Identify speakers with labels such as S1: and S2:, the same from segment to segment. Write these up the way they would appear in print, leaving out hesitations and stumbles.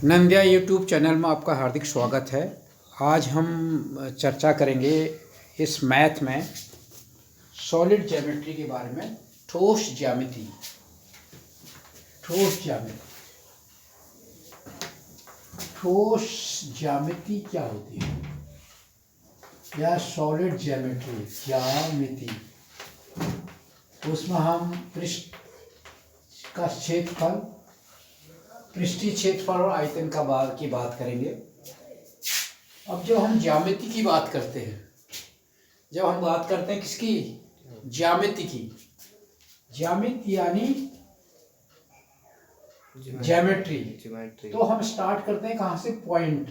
S1: नंदिया YouTube channel में आपका हार्दिक स्वागत है। आज हम चर्चा करेंगे इस मैथ में सॉलिड ज्योमेट्री के बारे में। ठोस ज्यामिति क्या होती है या सॉलिड ज्यामिति। उसमें हम पृष्ठ का क्षेत्रफल, पृष्ठीय क्षेत्रफल और आयतन की बात करेंगे। अब जब हम ज्यामिति की बात करते हैं, जब हम बात करते हैं किसकी, ज्यामिति की, ज्यामिति यानी ज्योमेट्री, तो हम स्टार्ट करते हैं कहाँ से, पॉइंट,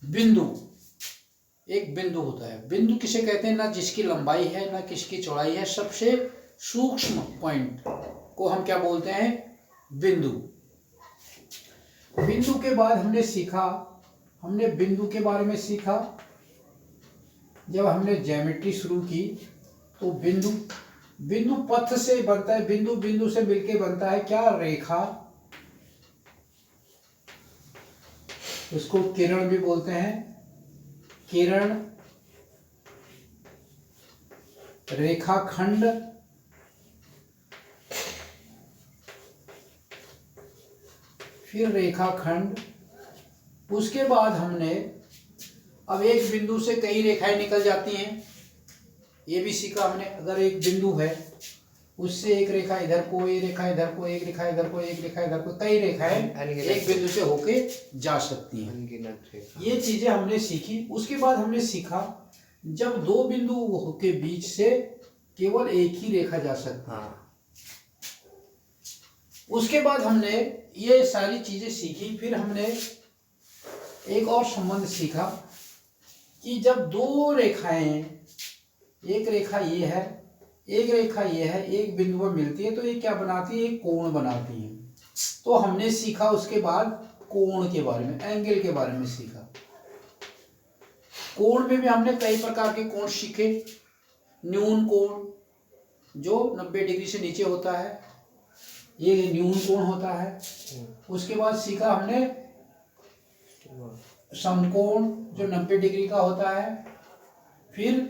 S1: बिंदु। एक बिंदु होता है। बिंदु किसे कहते हैं, ना जिसकी लंबाई है ना किसकी चौड़ाई है, सबसे सूक्ष्म पॉइंट को हम क्या बोलते हैं, बिंदु। बिंदु के बाद हमने बिंदु के बारे में सीखा। जब हमने ज्योमेट्री शुरू की तो बिंदु पथ से बनता है, बिंदु से मिलके बनता है क्या, रेखा। उसको किरण भी बोलते हैं, किरण, रेखाखंड, फिर रेखाखंड। उसके बाद हमने अब एक बिंदु से कई रेखाएं निकल जाती हैं, ये भी सीखा हमने। अगर एक बिंदु है उससे एक रेखा इधर को, एक रेखा इधर को, एक रेखा इधर को, एक रेखा इधर को, कई रेखाएं एक बिंदु से होके जा सकती हैं। ये चीजें हमने सीखी। उसके बाद हमने सीखा जब दो बिंदु के बीच से केवल एक ही रेखा जा सकती है। उसके बाद हमने ये सारी चीजें सीखी। फिर हमने एक और संबंध सीखा कि जब दो रेखाएं, एक रेखा ये है, एक रेखा ये है, एक बिंदु पर मिलती है तो ये क्या बनाती है, एक कोण बनाती है। तो हमने सीखा उसके बाद कोण के बारे में, एंगल के बारे में सीखा। कोण में भी हमने कई प्रकार के कोण सीखे। न्यून कोण जो 90 डिग्री से नीचे होता है, ये न्यून कोण होता है। उसके बाद सीखा हमने समकोण जो 90 डिग्री का होता है। फिर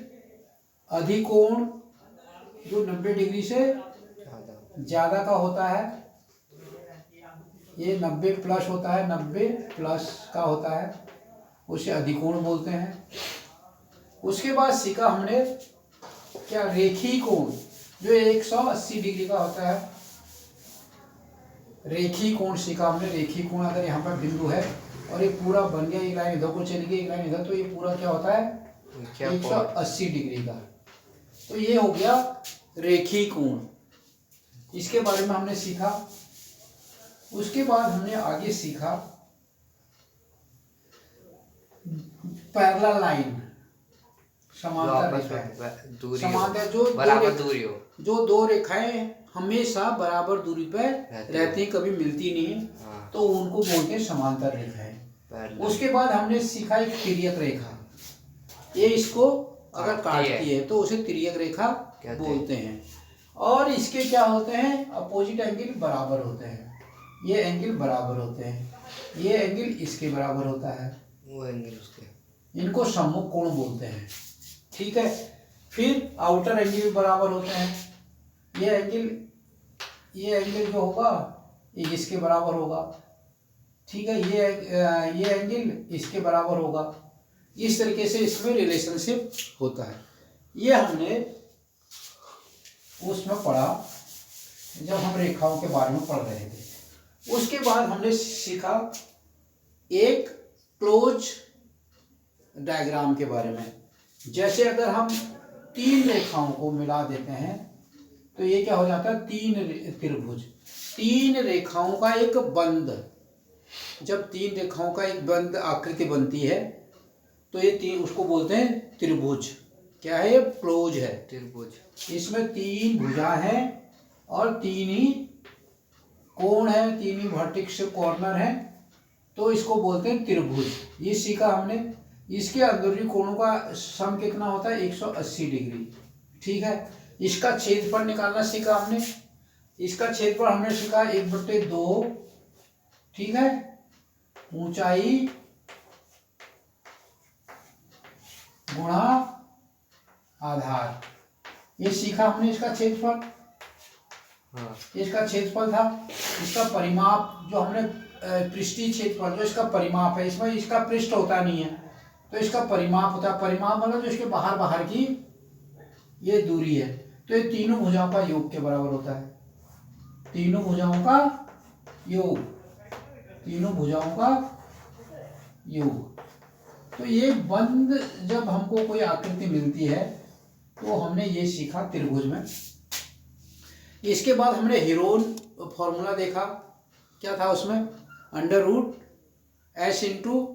S1: अधिकोण जो 90 डिग्री से ज्यादा का होता है, ये 90 प्लस होता है, 90 प्लस का होता है, उसे अधिकोण बोलते हैं। उसके बाद सीखा हमने क्या, रेखीय कोण जो 180 डिग्री का होता है। रेखीय कोण सीखा हमने। रेखीय कोण, अगर यहाँ पर बिंदु है और एक पूरा बन गया, एक लाइन इधर को चली गई, एक लाइन इधर, तो ये पूरा क्या होता है, 180 डिग्री का। तो ये हो गया रेखीय कोण। इसके बारे में हमने सीखा। उसके बाद हमने आगे सीखा पैरेलल लाइन, समांतर रेखाएं। समांतर जो दो रेखाएं हमेशा बराबर दूरी पर रहती हैं, कभी मिलती नहीं है, तो उनको बोलते हैं समांतर रेखाएं। उसके बाद हमने सीखा एक तिर्यक रेखा। ये इसको अगर काटती है तो उसे तिर्यक रेखा बोलते हैं। और इसके क्या होते हैं, अपोजिट एंगल बराबर होते हैं। ये एंगल बराबर होते हैं, ये एंगल इसके बराबर होता है, वो एंगल उसके। इनको सम्मुख कोण बोलते हैं, ठीक है। फिर आउटर एंगल बराबर होते हैं। ये एंगल जो होगा ये इसके बराबर होगा, ठीक है। ये एंगल इसके बराबर होगा। इस तरीके से इसमें रिलेशनशिप होता है। ये हमने उसमें पढ़ा जब हम रेखाओं के बारे में पढ़ रहे थे। उसके बाद हमने सीखा एक क्लोज डायग्राम के बारे में। जैसे अगर हम तीन रेखाओं को मिला देते हैं तो ये क्या हो जाता है, तीन त्रिभुज। तीन रेखाओं का एक बंद, जब तीन रेखाओं का एक बंद आकृति बनती है तो ये उसको बोलते हैं त्रिभुज। क्या है, ये क्लोज है, त्रिभुज। इसमें तीन भुजा हैं और तीन ही कोण है, तीन ही वर्टेक्स कॉर्नर है, तो इसको बोलते हैं त्रिभुज। ये सीखा हमने। इसके अंदरूनी कोणों का सम कितना होता है, 180 डिग्री, ठीक है। इसका क्षेत्रफल निकालना सीखा हमने। इसका क्षेत्रफल हमने सीखा 1/2, ठीक है। ऊंचाई गुणा आधार। ये सीखा हमने इसका क्षेत्रफल,
S2: हाँ।
S1: इसका क्षेत्रफल था। इसका परिमाप जो हमने पृष्ठीय क्षेत्रफल जो इसका परिमाप है, इसमें इसका पृष्ठ होता नहीं है तो इसका परिमाप होता है। परिमाप मतलब जो इसके बाहर बाहर की ये दूरी है। तो ये तीनों भुजाओं का योग के बराबर होता है। तीनों भुजाओं का योग, तीनों भुजाओं का योग। तो ये बंद जब हमको कोई आकृति मिलती है तो हमने ये सीखा त्रिभुज में। इसके बाद हमने हेरोन फॉर्मूला देखा। क्या था उसमें? Under root S into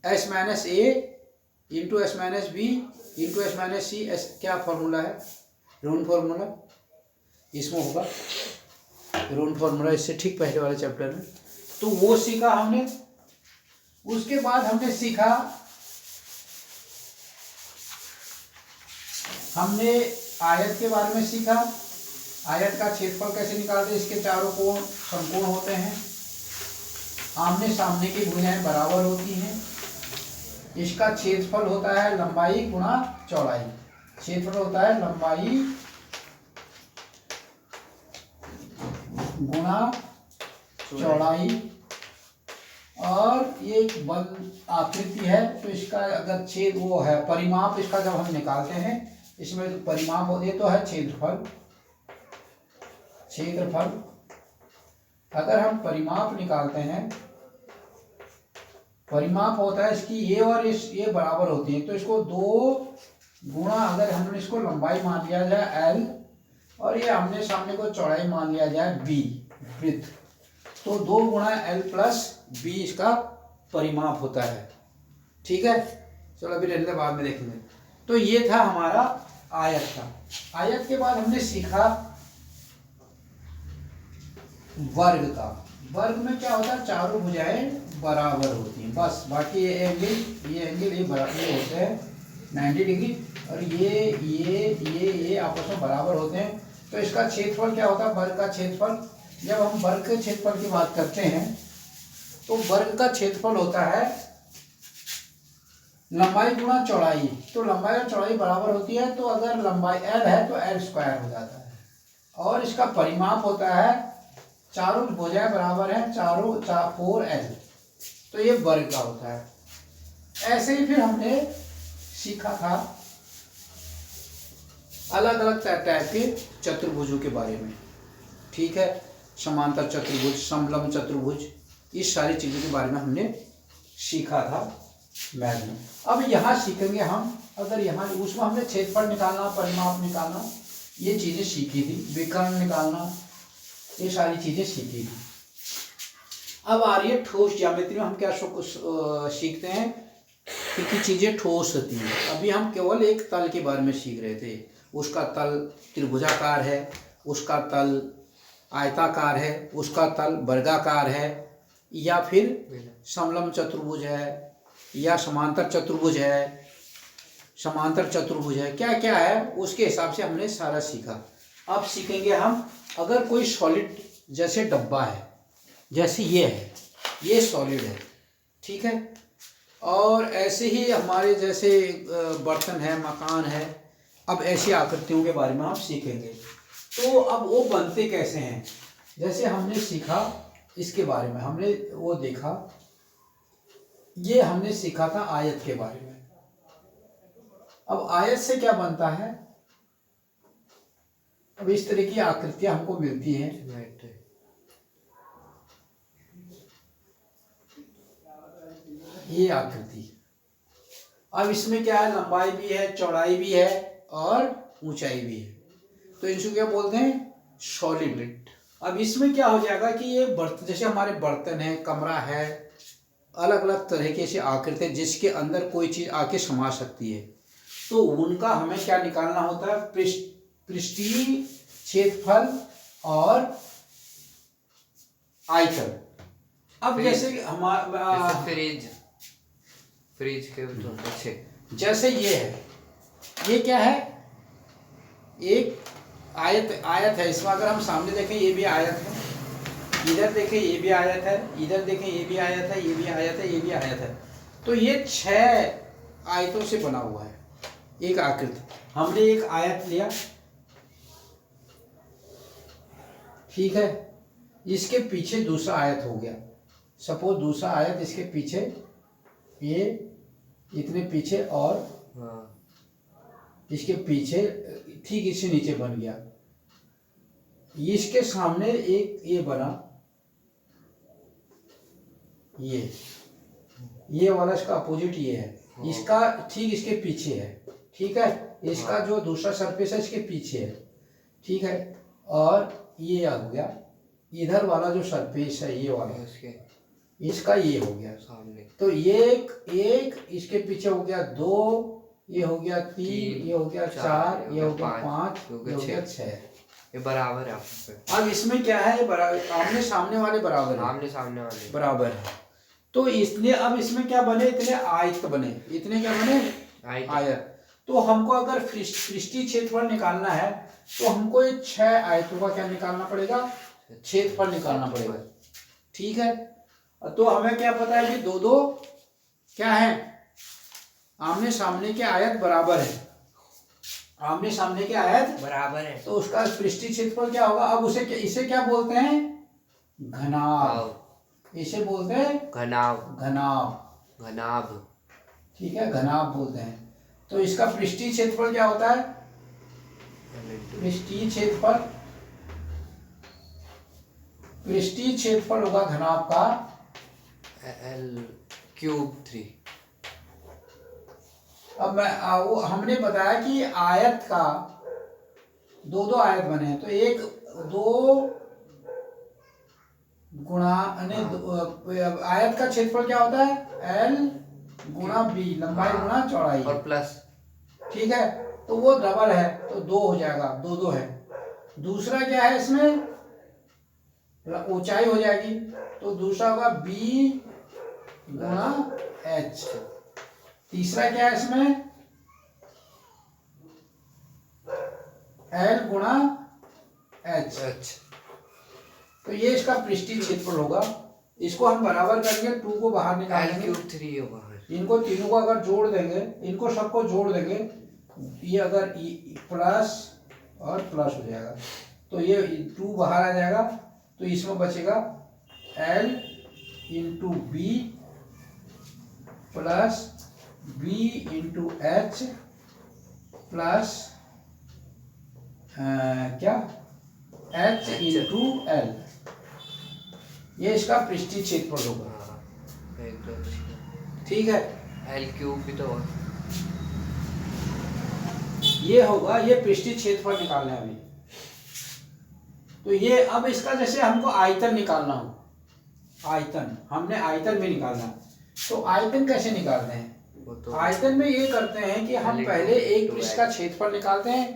S1: S minus A into S minus B into S minus C. S क्या फॉर्मूला है? हेरोन फॉर्मूला इसमें होगा। हेरोन फॉर्मूला इससे ठीक पहले वाले चैप्टर में। तो वो सीखा हमने। उसके बाद हमने सीखा, हमने आयत के बारे में सीखा। आयत का क्षेत्रफल कैसे निकालते हैं? इसके चारों कोण समकोण होते हैं, आमने सामने की भुजाएं बराबर होती हैं। इसका क्षेत्रफल होता है लंबाई गुणा चौड़ाई। क्षेत्रफल होता है लंबाई गुणा चौड़ाई। और ये एक बंद आकृति है तो इसका अगर छेद वो है परिमाप, इसका जब हम निकालते हैं इसमें तो परिमाप होते तो है क्षेत्रफल। क्षेत्रफल अगर हम परिमाप निकालते हैं, परिमाप होता है इसकी ये और ये बराबर होती है तो इसको 2 गुणा, अगर हमने इसको लंबाई मान लिया जाए l और ये आमने सामने को चौड़ाई मान लिया जाए b वृत्त, तो 2 गुणा l प्लस b इसका परिमाप होता है। ठीक है, चलो अभी रहने बाद में देखेंगे। तो ये था हमारा आयत का। आयत के बाद हमने सीखा वर्ग का। वर्ग में क्या होता है? चारों भुजाएं बराबर होती हैं बस। बाकी ये एंगल ये बराबर ये होते हैं 90 डिग्री और ये आपस में बराबर होते हैं। तो इसका क्षेत्रफल क्या होता है? वर्ग का क्षेत्रफल। जब हम वर्ग के क्षेत्रफल की बात करते हैं तो वर्ग का क्षेत्रफल होता है लंबाई गुणा चौड़ाई। तो लंबाई और चौड़ाई बराबर होती है तो अगर लंबाई l है तो l स्क्वायर हो जाता है। और इसका परिमाप होता है, चारों भुजाएं बराबर हैं, 4l, तो ये वर्ग का होता है। ऐसे ही फिर हमने सीखा था अलग अलग टाइप के चतुर्भुजों के बारे में। ठीक है, समांतर चतुर्भुज, समलंब चतुर्भुज, इस सारी चीज़ों के बारे में हमने सीखा था मैथ में। अब यहाँ सीखेंगे हम, अगर यहाँ उसमें हमने क्षेत्रफल निकालना, परिमाप निकालना, ये चीज़ें सीखी थी, विकर्ण निकालना, ये सारी चीज़ें सीखी थी। अब आ रही है ठोस ज्यामिति में हम क्या सीखते हैं कि चीज़ें ठोस होती हैं। अभी हम केवल एक तल के बारे में सीख रहे थे। उसका तल त्रिभुजाकार है, उसका तल आयताकार है, उसका तल वर्गाकार है, या फिर समलंब चतुर्भुज है, या समांतर चतुर्भुज है, समांतर चतुर्भुज है, क्या क्या है उसके हिसाब से हमने सारा सीखा। अब सीखेंगे हम, अगर कोई सॉलिड जैसे डब्बा है, जैसे ये है, ये सॉलिड है, ठीक है, और ऐसे ही हमारे जैसे बर्तन है, मकान है, अब ऐसी आकृतियों के बारे में आप सीखेंगे। तो अब वो बनते कैसे हैं, जैसे हमने सीखा इसके बारे में, हमने वो देखा, ये हमने सीखा था आयत के बारे में। अब आयत से क्या बनता है, अब इस तरह की आकृतियां हमको मिलती हैं। ये आकृति, अब इसमें क्या है, लंबाई भी है, चौड़ाई भी है और ऊंचाई भी है, तो इनको क्या बोलते हैं, सॉलिड। अब इसमें क्या हो जाएगा कि ये बर्तन, जैसे हमारे बर्तन है, कमरा है, अलग अलग तरह की ऐसी आकृति जिसके अंदर कोई चीज़ आके समा सकती है, तो उनका हमें क्या निकालना होता है, पृष्ठीय क्षेत्रफल और आयतन। अब जैसे हमारा
S2: फ्रिज के अच्छे,
S1: जैसे ये है, ये क्या है, एक आयत है। इसमें अगर हम सामने देखें, ये भी आयत है, इधर देखें ये भी आयत है, इधर देखें ये भी आयत है, ये भी आयत है, ये भी आयत है। तो ये 6 आयतों से बना हुआ है एक आकृति। हमने एक आयत लिया, ठीक है, इसके पीछे दूसरा आयत हो गया। सपोज दूसरा आयत इसके पीछे, ये इतने पीछे और इसके पीछे ठीक इससे नीचे बन गया। इसके सामने एक ये बना, ये वाला इसका अपोजिट ये है, इसका ठीक इसके पीछे है, ठीक है, इसका जो दूसरा सरफेस है इसके पीछे है, ठीक है, और ये आ गया इधर वाला जो सरफेस है ये वाला इसका ये हो गया सामने। तो एक इसके पीछे हो गया 2, ये हो गया 3, ये हो गया 4, ये हो गया 5, ये हो गया 6।
S2: ये बराबर है आपस में।
S1: अब इसमें क्या है, आमने सामने वाले बराबर है,
S2: आमने सामने वाले
S1: बराबर है। तो इसलिए अब इसमें क्या बने, इतने आयत बने, इतने क्या बने, आयत। तो हमको अगर पृष्ठीय क्षेत्रफल निकालना है तो हमको ये 6 आयतों का क्या निकालना पड़ेगा, क्षेत्रफल निकालना पड़ेगा, ठीक है। तो हमें क्या पता है कि दो क्या है, आमने सामने के आयत बराबर है, आमने सामने के आयत
S2: बराबर है,
S1: तो उसका पृष्ठीय क्षेत्रफल क्या होगा। अब इसे क्या बोलते हैं, घनाभ। इसे बोलते हैं घनाभ, ठीक है, घनाभ बोलते हैं। तो इसका पृष्ठीय क्षेत्रफल क्या होता है, पृष्ठीय क्षेत्रफल होगा घनाभ का
S2: L³ 3।
S1: अब हमने बताया कि आयत का दो आयत बने हैं, तो 1 2 गुणा आयत का क्षेत्रफल क्या होता है, L गुणा B, लंबाई गुणा चौड़ाई
S2: और प्लस, ठीक
S1: है। तो वो डबल है तो 2 हो जाएगा, 2 है। दूसरा क्या है, इसमें ऊंचाई हो जाएगी, तो दूसरा होगा B गुणा H। तीसरा क्या है इसमें, L गुणा H। तो ये इसका पृष्ठीय क्षेत्रफल होगा। इसको हम बराबर करेंगे, 2 को बाहर निकालेंगे,
S2: L³ होगा।
S1: इनको तीनों को अगर जोड़ देंगे, इनको सबको जोड़ देंगे, ये अगर प्लस और प्लस हो जाएगा, तो ये 2 बाहर आ जाएगा, तो इसमें बचेगा L into B plus B into H plus क्या H इंटू L। ये इसका पृष्ठीय क्षेत्रफल होगा, ठीक है।
S2: L³ भी तो
S1: ये होगा, ये पृष्ठीय क्षेत्रफल निकालना है अभी। तो ये अब इसका जैसे हमको आयतन निकालना हो, आयतन हमने आयतन में निकालना, तो आयतन कैसे निकालते हैं, तो आयतन में ये करते हैं कि हम पहले एक पृष्ठ का क्षेत्रफल निकालते हैं,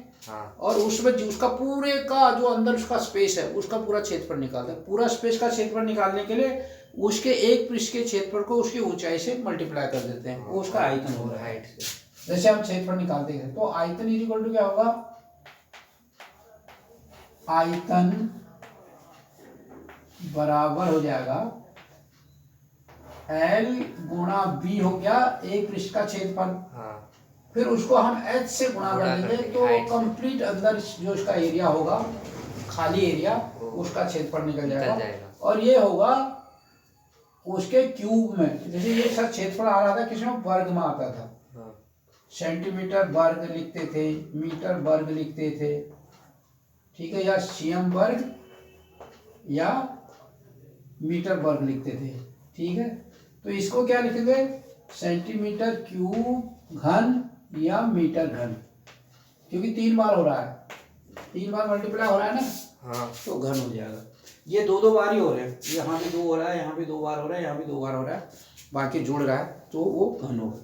S1: और उसमें उसका पूरे का जो अंदर उसका स्पेस है उसका पूरा क्षेत्रफल निकालते हैं। पूरा स्पेस का क्षेत्रफल निकालने के लिए उसके एक पृष्ठ के क्षेत्रफल को उसकी ऊंचाई से मल्टीप्लाई कर देते हैं, वो उसका आयतन हो रहा है। जैसे हम क्षेत्रफल निकालते हैं, तो आयतन इक्वल टू क्या होगा, आयतन बराबर हो जाएगा L गुणा B हो गया एक पृष्ठ का क्षेत्रफल, फिर उसको हम H से गुणा कर देंगे, तो कंप्लीट अंदर जो इसका एरिया होगा, खाली एरिया, उसका क्षेत्रफल निकल जाएगा। और ये होगा उसके क्यूब में, जैसे ये सब क्षेत्रफल आ रहा था किसमें, वर्ग में आता था, सेंटीमीटर वर्ग लिखते थे, मीटर वर्ग लिखते थे, ठीक है, या सीएम वर्ग या मीटर वर्ग लिखते थे, ठीक है। तो इसको क्या लिखेंगे, सेंटीमीटर क्यूब घन या मीटर घन, क्योंकि 3 बार हो रहा है, 3 बार मल्टीप्लाई हो रहा है ना, तो घन हो जाएगा। ये 2 बार ही हो रहे हैं, यहाँ भी 2 हो रहा है, यहाँ भी 2 बार हो रहा है, यहाँ भी 2 बार हो रहा है, बाकी जुड़ रहा है, तो वो घन होगा।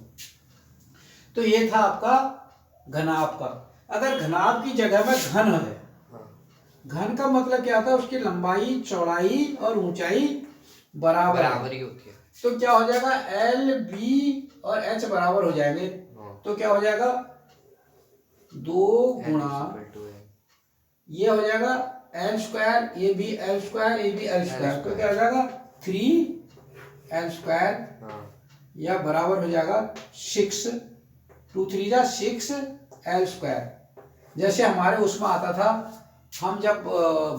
S1: तो ये था आपका घनाभ का। अगर घनाभ की जगह में घन है, घन का मतलब क्या होता है, उसकी लंबाई चौड़ाई और ऊंचाई बराबर
S2: ही होती है,
S1: तो क्या हो जाएगा, L B और H बराबर हो जाएंगे, तो क्या हो जाएगा, 2 गुणा ये हो जाएगा एल स्क्वायर, ये भी एल स्क्वायर, ये भी एल स्क्वायर, तो क्या हो जाएगा 3 एल स्क्वायर
S2: हाँ
S1: या बराबर हो जाएगा 6, 2 3 जा 6 एल स्क्वायर। जैसे हमारे उसमें आता था, हम जब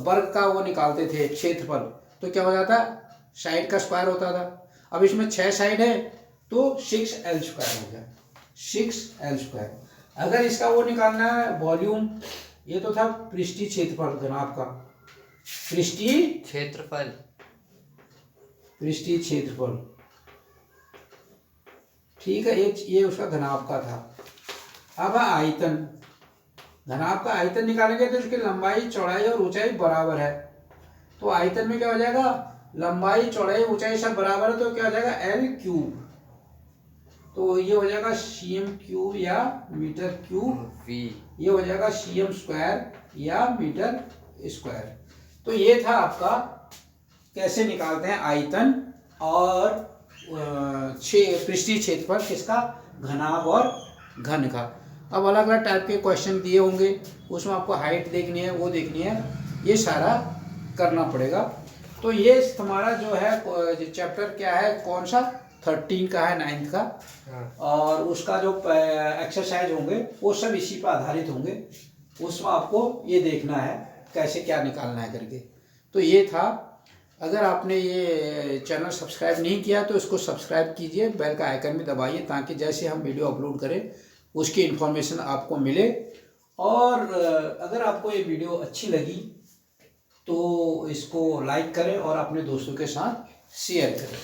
S1: वर्ग का वो निकालते थे क्षेत्रफल, तो क्या हो जाता, साइड का स्क्वायर होता था। अब इसमें 6 साइड है तो 6 एल स्क्वायर हो गया, 6 एल स्क्वायर। अगर इसका वो निकालना है वॉल्यूम, ये तो था पृष्ठीय क्षेत्रफल घनाभ का, पृष्ठीय
S2: क्षेत्रफल,
S1: पृष्ठीय क्षेत्रफल, ठीक है, ये उसका घनाभ का था। अब आयतन, घनाभ का आयतन निकालेंगे तो इसकी लंबाई चौड़ाई और ऊंचाई बराबर है, तो आयतन में क्या हो जाएगा, लंबाई चौड़ाई ऊंचाई सब बराबर है, तो क्या हो जाएगा एल क्यूब, तो ये हो जाएगा सीएम क्यूब या मीटर क्यूब,
S2: वी,
S1: ये हो जाएगा सीएम स्क्वायर या मीटर स्क्वायर। तो ये था आपका कैसे निकालते हैं आयतन और पृष्ठीय क्षेत्रफल किसका, घनाभ और घन का। अब अलग अलग टाइप के क्वेश्चन दिए होंगे, उसमें आपको हाइट देखनी है, वो देखनी है, ये सारा करना पड़ेगा। तो ये हमारा जो है चैप्टर क्या है, कौन सा 13 का है, 9th का, और उसका जो एक्सरसाइज होंगे वो सब इसी पर आधारित होंगे, उसमें आपको ये देखना है कैसे क्या निकालना है करके। तो ये था, अगर आपने ये चैनल सब्सक्राइब नहीं किया तो इसको सब्सक्राइब कीजिए, बेल का आइकन भी दबाइए, ताकि जैसे हम वीडियो अपलोड करें उसकी इन्फॉर्मेशन आपको मिले। और अगर आपको ये वीडियो अच्छी लगी तो इसको लाइक करें और अपने दोस्तों के साथ शेयर करें।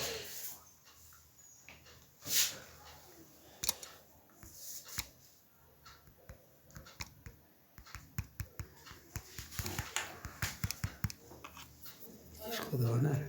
S1: इसको दबाना है।